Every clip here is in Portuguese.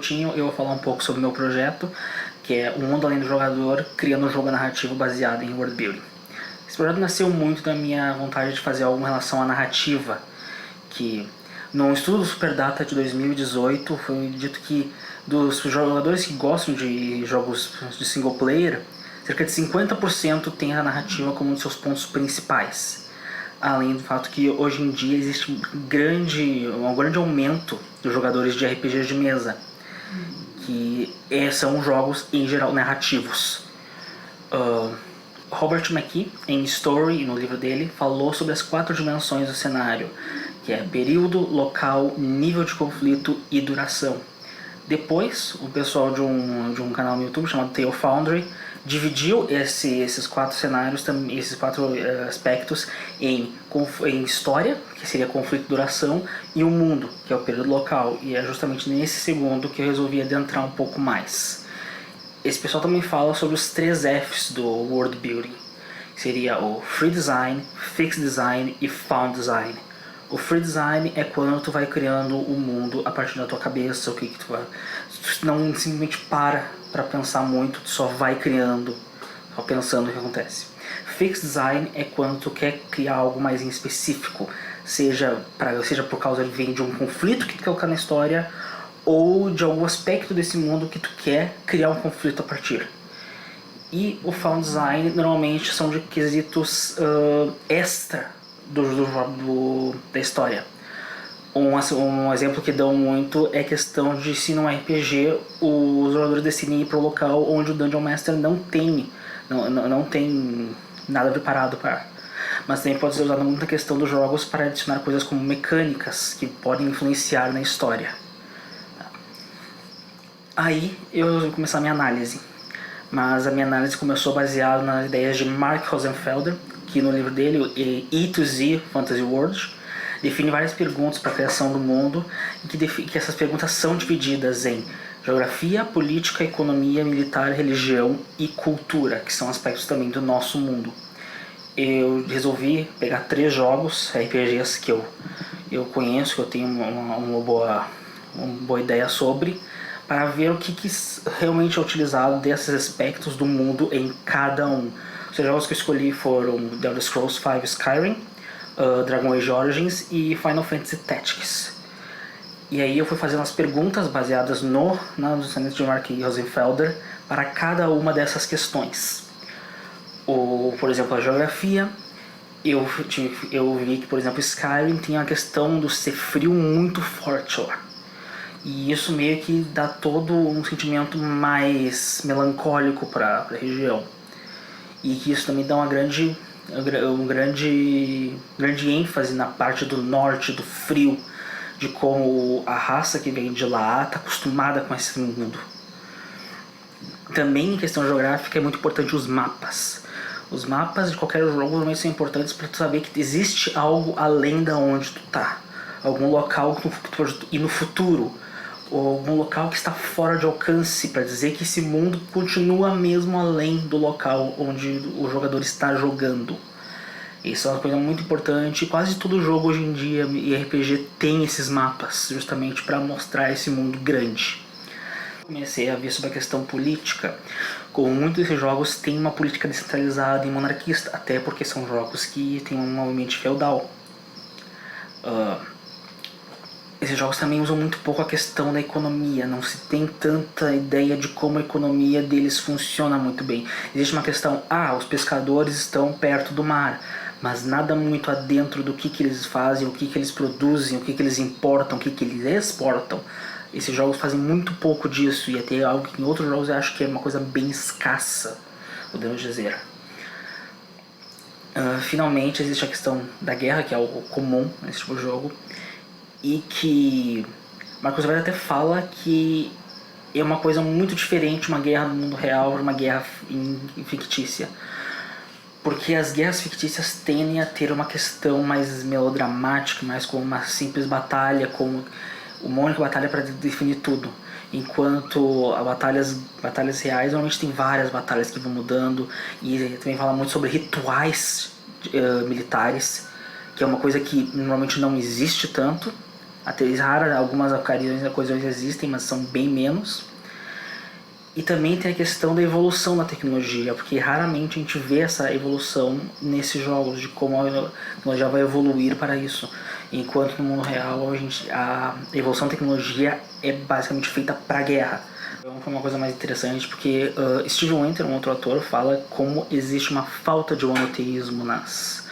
curtinho eu vou falar um pouco sobre o meu projeto, que é O Mundo Além do Jogador, criando um jogo narrativo baseado em world building. Esse projeto nasceu muito da minha vontade de fazer algo em relação à narrativa, que no estudo do Superdata de 2018 foi dito que dos jogadores que gostam de jogos de single player, cerca de 50% tem a narrativa como um de seus pontos principais. Além do fato que hoje em dia existe um grande aumento dos jogadores de RPGs de mesa, que são jogos em geral narrativos. Robert McKee, em Story, no livro dele, falou sobre as 4 dimensões do cenário, que é período, local, nível de conflito e duração. Depois, o pessoal de um canal no YouTube chamado Tale Foundry dividiu esses 4 cenários, esses 4 aspectos em história, que seria conflito e duração, e o mundo, que é o período local. E é justamente nesse segundo que eu resolvi adentrar um pouco mais. Esse pessoal também fala sobre os 3 Fs do World Building, que seria o Free Design, Fixed Design e Found Design. O Free Design é quando tu vai criando o mundo a partir da tua cabeça, o que tu vai... Tu não simplesmente para pensar muito, tu só vai criando, só pensando o que acontece. Fixed Design é quando tu quer criar algo mais em específico, seja por causa de um conflito que tu quer colocar na história, ou de algum aspecto desse mundo que tu quer criar um conflito a partir. E o Found Design normalmente são de quesitos extra da história. Um exemplo que dão muito é a questão de se num RPG os jogadores decidem ir para o local onde o Dungeon Master não tem nada preparado para. Mas também pode ser usado muito na questão dos jogos para adicionar coisas como mecânicas que podem influenciar na história. Aí eu vou começar a minha análise. Mas a minha análise começou baseada nas ideias de Mark Rosenfelder, que no livro dele, E to Z Fantasy World, define várias perguntas para a criação do mundo, e que essas perguntas são divididas em geografia, política, economia, militar, religião e cultura, que são aspectos também do nosso mundo. Eu resolvi pegar 3 jogos RPGs que eu conheço, que eu tenho uma boa ideia sobre, para ver o que realmente é utilizado desses aspectos do mundo em cada um. Os jogos que eu escolhi foram The Elder Scrolls V Skyrim, Dragon Age Origins e Final Fantasy Tactics. E aí eu fui fazendo as perguntas baseadas nos ensinamentos de Mark Rosenfelder para cada uma dessas questões. Por exemplo, a geografia, eu vi que, por exemplo, Skyrim tem a questão do ser frio muito forte lá. E isso meio que dá todo um sentimento mais melancólico para a região. E que isso também dá uma grande ênfase na parte do norte, do frio, de como a raça que vem de lá está acostumada com esse mundo. Também em questão geográfica é muito importante os mapas. Os mapas de qualquer jogo normalmente são importantes para tu saber que existe algo além da onde tu tá. Algum local que tu pode ir no futuro, ou algum local que está fora de alcance, para dizer que esse mundo continua mesmo além do local onde o jogador está jogando. Isso é uma coisa muito importante. Quase todo jogo hoje em dia e RPG tem esses mapas, justamente para mostrar esse mundo grande. Comecei a ver sobre a questão política. Como muitos desses jogos têm uma política descentralizada e monarquista, até porque são jogos que têm um movimento feudal. Esses jogos também usam muito pouco a questão da economia, não se tem tanta ideia de como a economia deles funciona muito bem. Existe uma questão, os pescadores estão perto do mar, mas nada muito adentro do que eles fazem, o que eles produzem, o que eles importam, o que eles exportam. Esses jogos fazem muito pouco disso, e até algo que em outros jogos eu acho que é uma coisa bem escassa, podemos dizer. Finalmente existe a questão da guerra, que é algo comum nesse tipo de jogo, e que Marcos Aurélio até fala que é uma coisa muito diferente uma guerra no mundo real de uma guerra fictícia, porque as guerras fictícias tendem a ter uma questão mais melodramática, mais como uma simples batalha, como uma única batalha para definir tudo, enquanto as batalhas reais normalmente tem várias batalhas que vão mudando, e também fala muito sobre rituais militares, que é uma coisa que normalmente não existe tanto. Até raras, algumas ocasiões existem, mas são bem menos. E também tem a questão da evolução da tecnologia, porque raramente a gente vê essa evolução nesses jogos, de como a tecnologia vai evoluir para isso. Enquanto no mundo real a evolução da tecnologia é basicamente feita para a guerra. Então foi uma coisa mais interessante, porque Steve Winter, um outro autor, fala como existe uma falta de monoteísmo nas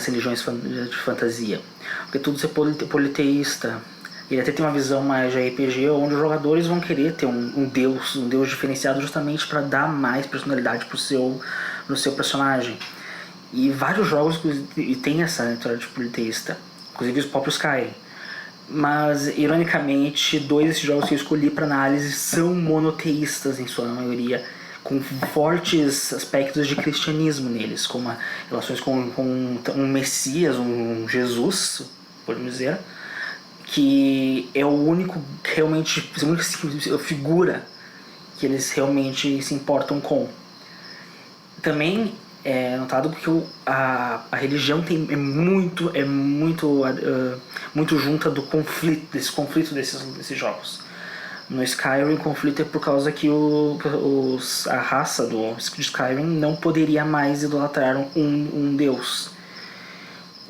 religiões de fantasia. Porque tudo ser politeísta. Ele até tem uma visão mais de RPG, onde os jogadores vão querer ter um deus diferenciado justamente para dar mais personalidade pro seu personagem. E vários jogos têm essa natureza politeísta, inclusive os próprios Skyrim. Mas, ironicamente, dois desses jogos que eu escolhi para análise são monoteístas em sua maioria, com fortes aspectos de cristianismo neles, como relações com um Messias, um Jesus, podemos dizer, que é o único realmente, a única figura que eles realmente se importam com. Também é notado que a religião é muito junta do desse conflito desses jogos. No Skyrim, o conflito é por causa que a raça do Skyrim não poderia mais idolatrar um deus.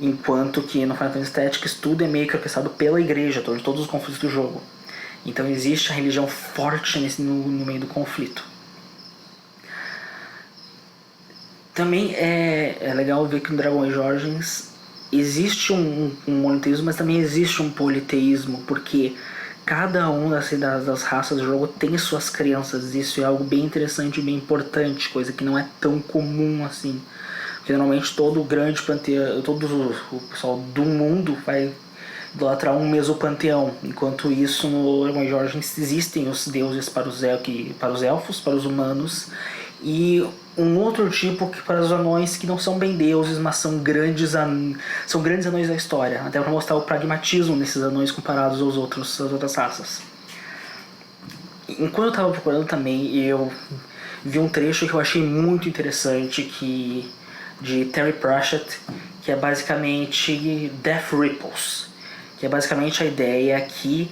Enquanto que no Final Fantasy Tactics tudo é meio que orquestrado pela igreja, todos os conflitos do jogo. Então existe a religião forte no meio do conflito. Também é legal ver que no Dragon Age Origins existe um monoteísmo, mas também existe um politeísmo, porque cada uma das raças do jogo tem suas crenças. Isso é algo bem interessante e bem importante, coisa que não é tão comum assim. Porque normalmente todo o grande panteão, todo o pessoal do mundo vai idolatrar um mesmo panteão. Enquanto isso, no Dragon Age Origins existem os deuses para os elfos, para os humanos, e um outro tipo que para os anões, que não são bem deuses, mas são grandes anões da história, até para mostrar o pragmatismo desses anões comparados às outras raças. Enquanto eu estava procurando também, eu vi um trecho que eu achei muito interessante, de Terry Pratchett, que é basicamente Death Ripples, que é basicamente a ideia que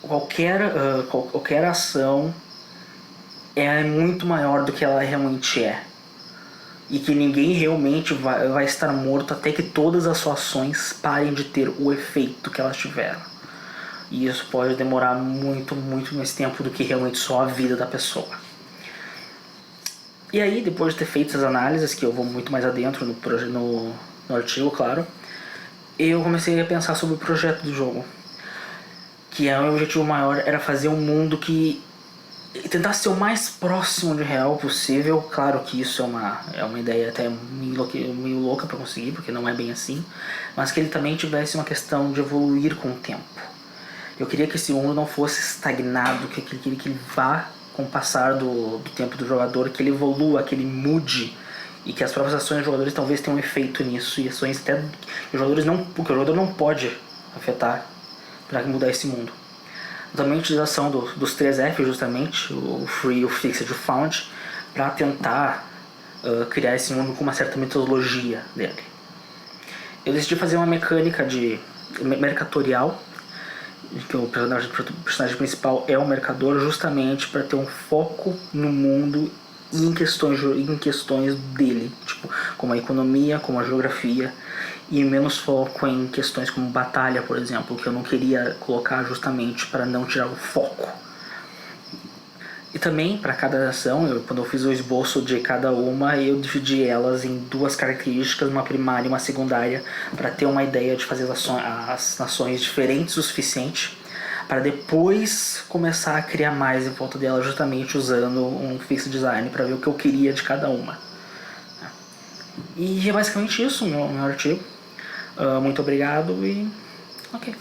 qualquer ação é muito maior do que ela realmente é, e que ninguém realmente vai estar morto até que todas as suas ações parem de ter o efeito que elas tiveram. E isso pode demorar muito mais tempo do que realmente só a vida da pessoa. E aí, depois de ter feito essas análises, que eu vou muito mais adentro no artigo, claro, eu comecei a pensar sobre o projeto do jogo. Que o meu objetivo maior era fazer um mundo que tentar ser o mais próximo de real possível. Claro que isso é uma ideia até meio louca para conseguir, porque não é bem assim, mas que ele também tivesse uma questão de evoluir com o tempo. Eu queria que esse mundo não fosse estagnado, que ele vá com o passar do tempo do jogador, que ele evolua, que ele mude, e que as próprias ações dos jogadores talvez tenham um efeito nisso, e ações até que o jogador não pode afetar para mudar esse mundo. Também a utilização dos 3F, justamente, o Free, o Fixed e o Found, para tentar criar esse mundo com uma certa metodologia dele. Eu decidi fazer uma mecânica de mercatorial, que o personagem principal é o mercador, justamente para ter um foco no mundo e em questões dele, tipo, como a economia, como a geografia, e menos foco em questões como batalha, por exemplo, que eu não queria colocar justamente para não tirar o foco. E também, para cada ação, quando eu fiz o esboço de cada uma, eu dividi elas em duas características, uma primária e uma secundária, para ter uma ideia de fazer as ações diferentes o suficiente, para depois começar a criar mais em volta dela, justamente usando um fixed design para ver o que eu queria de cada uma. E é basicamente isso, meu artigo. Muito obrigado e... ok.